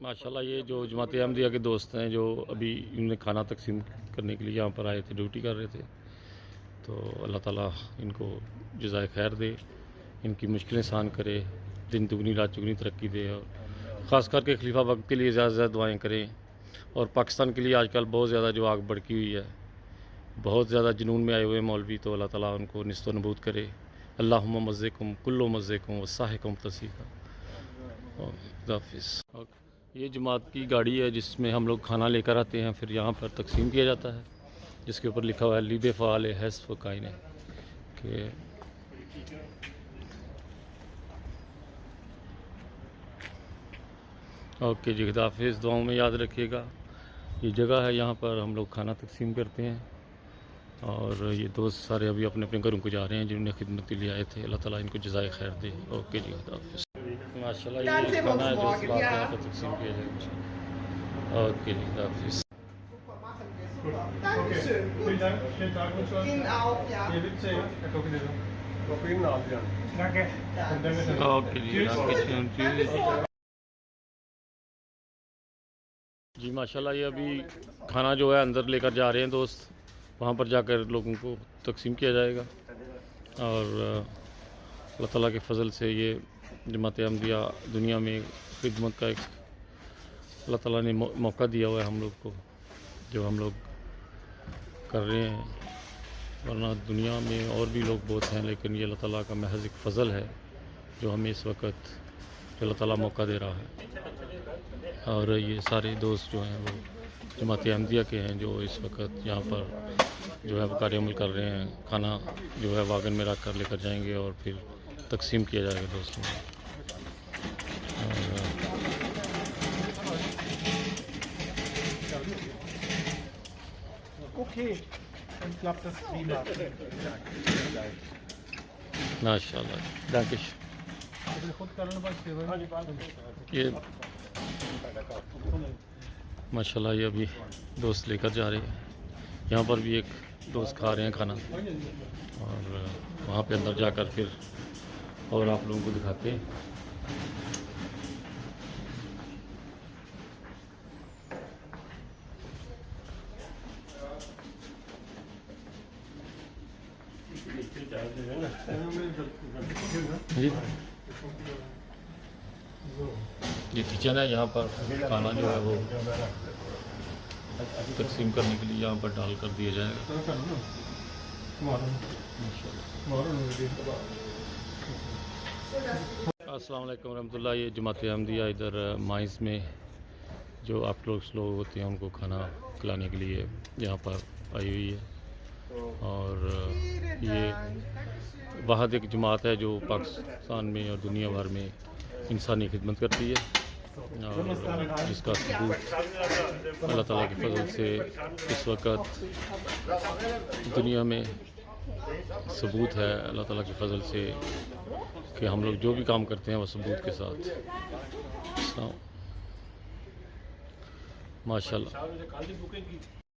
माशाल्लाह ये जो जमात अहमदिया के दोस्त हैं जो अभी इन्होंने खाना तकसीम करने के लिए यहाँ पर आए थे, ड्यूटी कर रहे थे, तो अल्लाह ताला इनको जज़ाए खैर दे, इनकी मुश्किलें आसान करे, दिन दुगनी रात चुगनी तरक्की दे, और ख़ास करके खलीफा वक्त के लिए ज़्यादा से ज़्यादा दुआएँ करें। और पाकिस्तान के लिए आजकल बहुत ज़्यादा जो आग भड़की हुई है, बहुत ज़्यादा जुनून में आए हुए मौलवी, तो अल्लाह ताला उनको निस्तो नबूद करे। अल्लाहुम्मा मज़्ज़िकुम कुल्लु मज़्ज़िकुम वसाहिकुम तसीका। हाफ़िज़। ये जमात की गाड़ी है जिसमें हम लोग खाना लेकर आते हैं, फिर यहाँ पर तकसीम किया जाता है, जिसके ऊपर लिखा हुआ है लिबे फ़ाल हैस्फ़ काइने के। ओके जी, खुदा हाफ़िज़। दुआओं में याद रखिएगा। ये जगह है, यहाँ पर हम लोग खाना तकसीम करते हैं, और ये दोस्त सारे अभी अपने अपने घरों को जा रहे हैं जिन्होंने खिदमत के लिए आए थे। अल्लाह ताला इनको जज़ाए खैर दे। ओके जी, खुदा हाफ़िज़। माशाल्लाह ये खाना है जो इस बात यहाँ पर तकसीम किया जाएगा। ओके जी, खुदा हाफ़िज़। Dankeschön. Vielen Dank, schönen Tag und schon. Ihnen auch, ja. Hier bitte, Herr Koordinator. Auf Ihnen Adrian. Danke. Okay जी, Dankeschön. जी माशाल्लाह ये अभी खाना जो है अंदर लेकर जा रहे हैं दोस्त, वहाँ पर जाकर लोगों को तकसीम किया जाएगा। और अल्लाह ताला के फ़ज़ल से ये जमात अहमदिया दुनिया में खिदमत का एक अल्लाह ताला ने मौका दिया हुआ है हम लोग को, जो हम लोग कर रहे हैं। वरना दुनिया में और भी लोग बहुत हैं, लेकिन ये अल्लाह ताला का महज एक फ़ज़ल है जो हमें इस वक्त अल्लाह ताला मौका दे रहा है। और ये सारे दोस्त जो हैं वो जमात अहमदिया के हैं, जो इस वक्त यहाँ पर जो है वो कार्य कर रहे हैं। खाना जो है वागन में रख कर लेकर जाएंगे और फिर तकसीम किया जाएगा दोस्तों। Okay, dann klappt das prima. माशाल्लाह, दाकिश। ये माशाल्लाह ये अभी दोस्त लेकर जा रहे हैं। यहाँ पर भी एक दोस्त खा रहे हैं खाना, और वहाँ पे अंदर जाकर फिर और आप लोगों को दिखाते हैं। जी ये किचन है, यहाँ पर खाना जो है वो तकसीम करने के लिए यहाँ पर डाल कर दिया जाएगा। अस्सलाम वालेकुम रहमतुल्लाह। ये जमात अहमदिया इधर माइंस में जो आप लोग होते हैं उनको खाना खिलाने के लिए यहाँ पर आई हुई है। और ये वाहद एक जमात है जो पाकिस्तान में और दुनिया भर में इंसानी खिदमत करती है, और जिसका सबूत अल्लाह ताला के फजल से इस वक्त दुनिया में सबूत है। अल्लाह ताला के फजल से कि हम लोग जो भी काम करते हैं वो सबूत के साथ। माशाल्लाह।